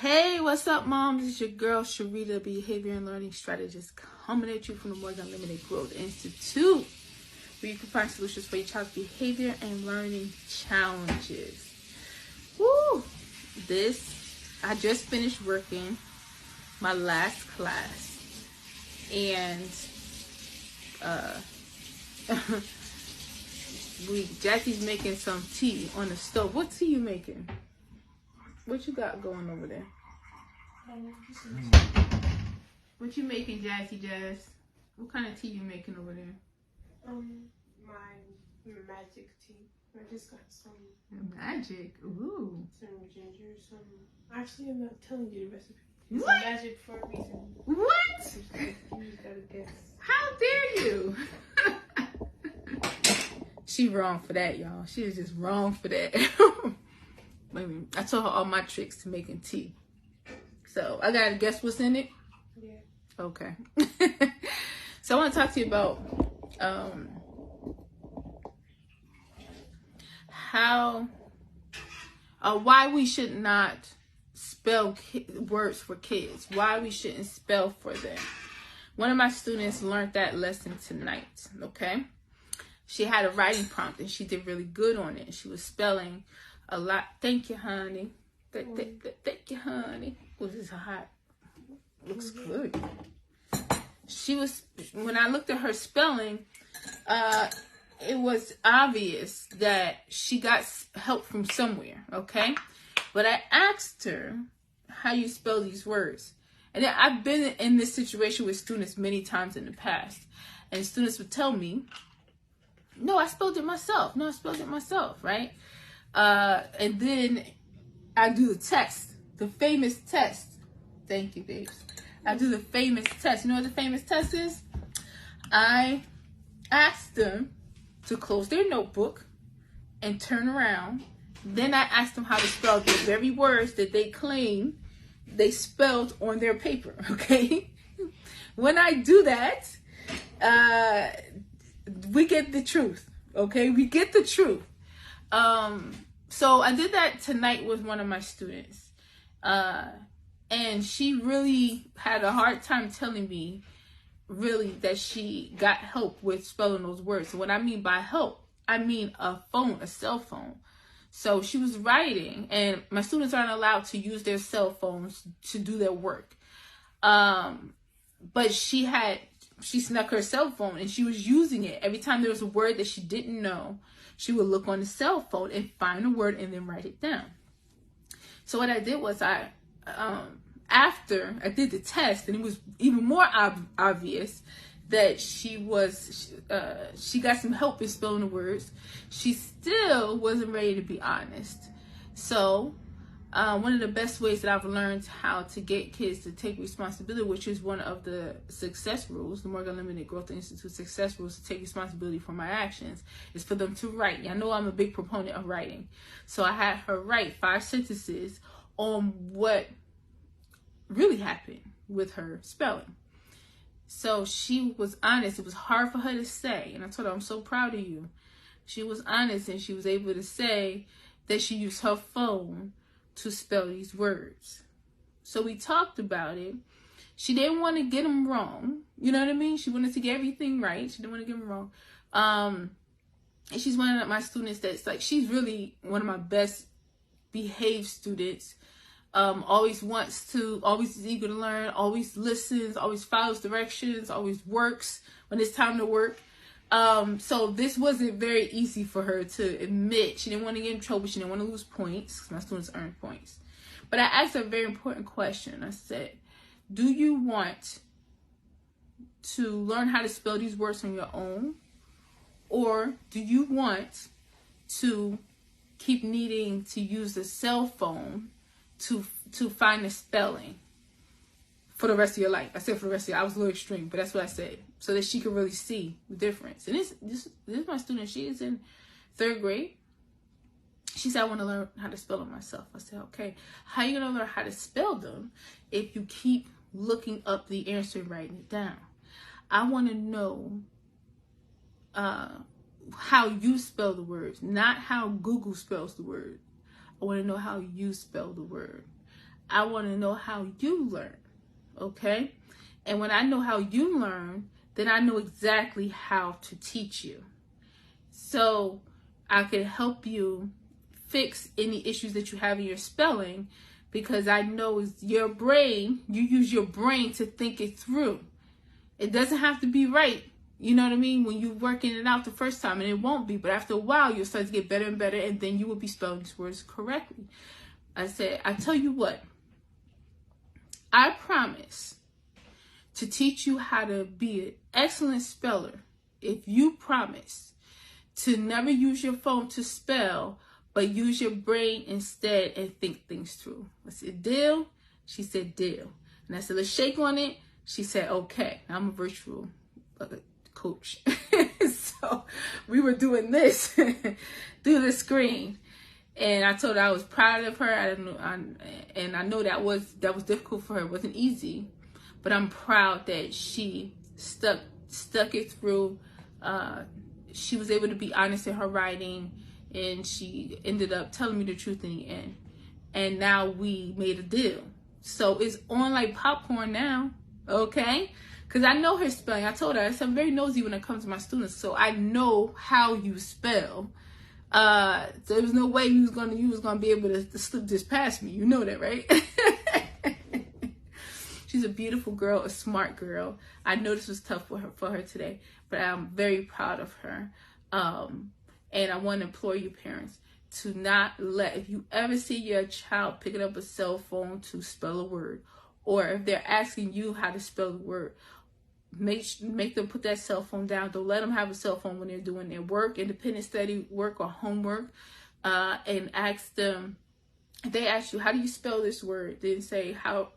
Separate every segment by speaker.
Speaker 1: Hey, what's up, moms? It's your girl, Sharita, Behavior and Learning Strategist, coming at you from the More Than Unlimited Growth Institute, where you can find solutions for your child's behavior and learning challenges. Woo! I just finished working my last class, and Jazzy's making some tea on the stove. What tea you making? What you got going over there? What you making, Jazzy Jazz? What kind of tea you making over there?
Speaker 2: My magic tea. I just got some.
Speaker 1: Magic? Ooh.
Speaker 2: Some ginger, some. Actually, I'm not telling you the recipe. It's
Speaker 1: What?
Speaker 2: magic for a reason.
Speaker 1: What?
Speaker 2: You just gotta guess.
Speaker 1: How dare you? She wrong for that, y'all. She is just wrong for that. I told her all my tricks to making tea. So I gotta guess what's in it?
Speaker 2: Yeah.
Speaker 1: Okay. So I want to talk to you about why we should not spell words for kids. Why we shouldn't spell for them. One of my students learned that lesson tonight. Okay. She had a writing prompt and she did really good on it. She was spelling a lot. Thank you, honey. Thank you, honey. Oh, this is hot. Looks good. When I looked at her spelling, it was obvious that she got help from somewhere, okay? But I asked her how you spell these words. And I've been in this situation with students many times in the past. And students would tell me, no, I spelled it myself. No, I spelled it myself, right? And then I do the test, the famous test. Thank you, babes. I do the famous test. You know what the famous test is? I asked them to close their notebook and turn around. Then I asked them how to spell the very words that they claim they spelled on their paper, okay? When I do that, we get the truth, okay? We get the truth. So I did that tonight with one of my students. And she really had a hard time telling me really that she got help with spelling those words. So what I mean by help, I mean a cell phone. So she was writing, and my students aren't allowed to use their cell phones to do their work. But she snuck her cell phone and she was using it. Every time there was a word that she didn't know, she would look on the cell phone and find a word and then write it down. So what I did was after I did the test, and it was even more obvious that she got some help in spelling the words, she still wasn't ready to be honest. So one of the best ways that I've learned how to get kids to take responsibility, which is one of the success rules, the More Than Unlimited Growth Institute success rules, to take responsibility for my actions, is for them to write. Y'all know I'm a big proponent of writing. So I had her write 5 sentences on what really happened with her spelling. So she was honest. It was hard for her to say. And I told her, I'm so proud of you. She was honest, and she was able to say that she used her phone to spell these words. So we talked about it. She didn't want to get them wrong. You know what I mean? She wanted to get everything right. She didn't want to get them wrong. And she's one of my students that's like, she's really one of my best behaved students. Always is eager to learn, always listens, always follows directions, always works when it's time to work. So this wasn't very easy for her to admit. She didn't want to get in trouble. She didn't want to lose points, because my students earn points. But I asked her a very important question. I said, do you want to learn how to spell these words on your own? Or do you want to keep needing to use the cell phone to find the spelling for the rest of your life? I said for the rest of your life. I was a little extreme, but that's what I said, so that she could really see the difference. And this is my student. She is in 3rd grade. She said, I want to learn how to spell them myself. I said, okay, how are you going to learn how to spell them if you keep looking up the answer and writing it down? I want to know how you spell the words, not how Google spells the word. I want to know how you spell the word. I want to know how you learn, okay? And when I know how you learn, then I know exactly how to teach you. So I can help you fix any issues that you have in your spelling, because I know it's your brain. You use your brain to think it through. It doesn't have to be right. You know what I mean? When you're working it out the first time, and it won't be, but after a while, you'll start to get better and better, and then you will be spelling these words correctly. I said, I tell you what, I promise to teach you how to be an excellent speller if you promise to never use your phone to spell, but use your brain instead and think things through. I said, deal? She said, deal. And I said, let's shake on it. She said, okay. I'm a virtual coach. So we were doing this through the screen. And I told her I was proud of her. I know that was difficult for her. It wasn't easy. But I'm proud that she stuck it through. She was able to be honest in her writing, and she ended up telling me the truth in the end. And now we made a deal. So it's on like popcorn now, okay? Because I know her spelling. I told her, I said, I'm very nosy when it comes to my students, so I know how you spell. So there was no way you was gonna be able to slip this past me. You know that, right? She's a beautiful girl, a smart girl. I know this was tough for her today, but I'm very proud of her. And I want to implore you, parents, to not let, if you ever see your child picking up a cell phone to spell a word, or if they're asking you how to spell a word, make them put that cell phone down. Don't let them have a cell phone when they're doing their work, independent study work or homework, and ask them, if they ask you, how do you spell this word? Then say, how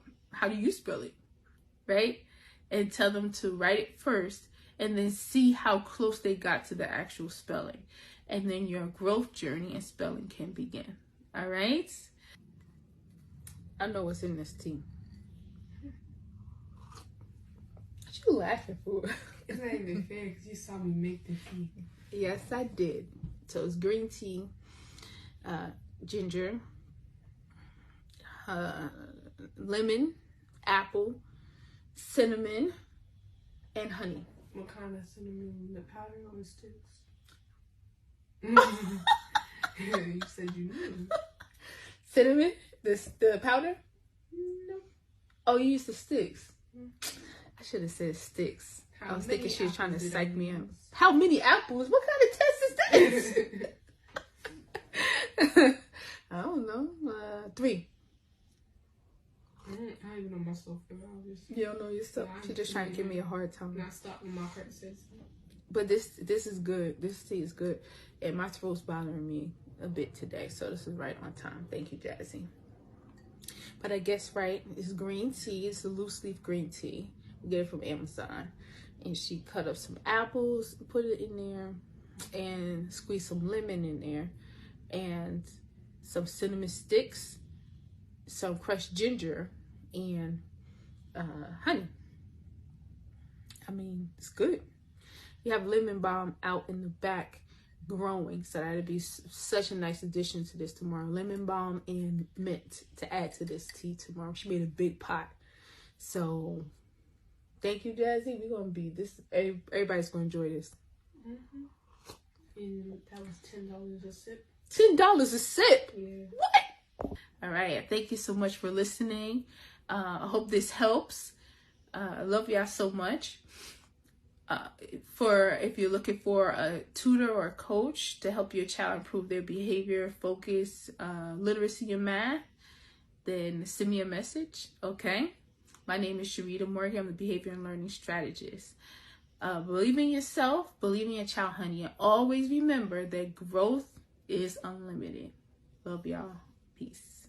Speaker 1: do you spell it, right? And tell them to write it first, and then see how close they got to the actual spelling. And then your growth journey in spelling can begin. All right? I know what's in this tea. What you laughing for?
Speaker 2: It's not even fair because you saw me make the tea.
Speaker 1: Yes, I did. So it's green tea, ginger, lemon, apple, cinnamon, and honey.
Speaker 2: What kind of cinnamon? The powder or the sticks? You said you knew.
Speaker 1: Cinnamon? The powder?
Speaker 2: No.
Speaker 1: Oh, you used the sticks. I should have said sticks. I was thinking she was trying to psych me up. How many apples? What kind of test is this? I don't know. 3.
Speaker 2: I don't even know myself.
Speaker 1: You don't know yourself. She's just trying to give me a hard time.
Speaker 2: Not stop when my heart says so.
Speaker 1: But this is good. This tea is good. And my throat's bothering me a bit today. So this is right on time. Thank you, Jazzy. But I guess, right, it's green tea. It's a loose leaf green tea. We get it from Amazon. And she cut up some apples, put it in there, and squeeze some lemon in there, and some cinnamon sticks, some crushed ginger, and honey. I mean, it's good. You have lemon balm out in the back growing, so that'd be such a nice addition to this tomorrow. Lemon balm and mint to add to this tea tomorrow. She made a big pot. So thank you, Jazzy. We're gonna be this. Everybody's gonna enjoy this.
Speaker 2: And that was $10 a sip.
Speaker 1: $10 a sip.
Speaker 2: Yeah.
Speaker 1: What? All right. Thank you so much for listening. I hope this helps. I love y'all so much. If you're looking for a tutor or a coach to help your child improve their behavior, focus, literacy, and math, then send me a message. Okay. My name is Sharita Morgan. I'm the behavior and learning strategist. Believe in yourself, believe in your child, honey, and always remember that growth is unlimited. Love y'all. Peace.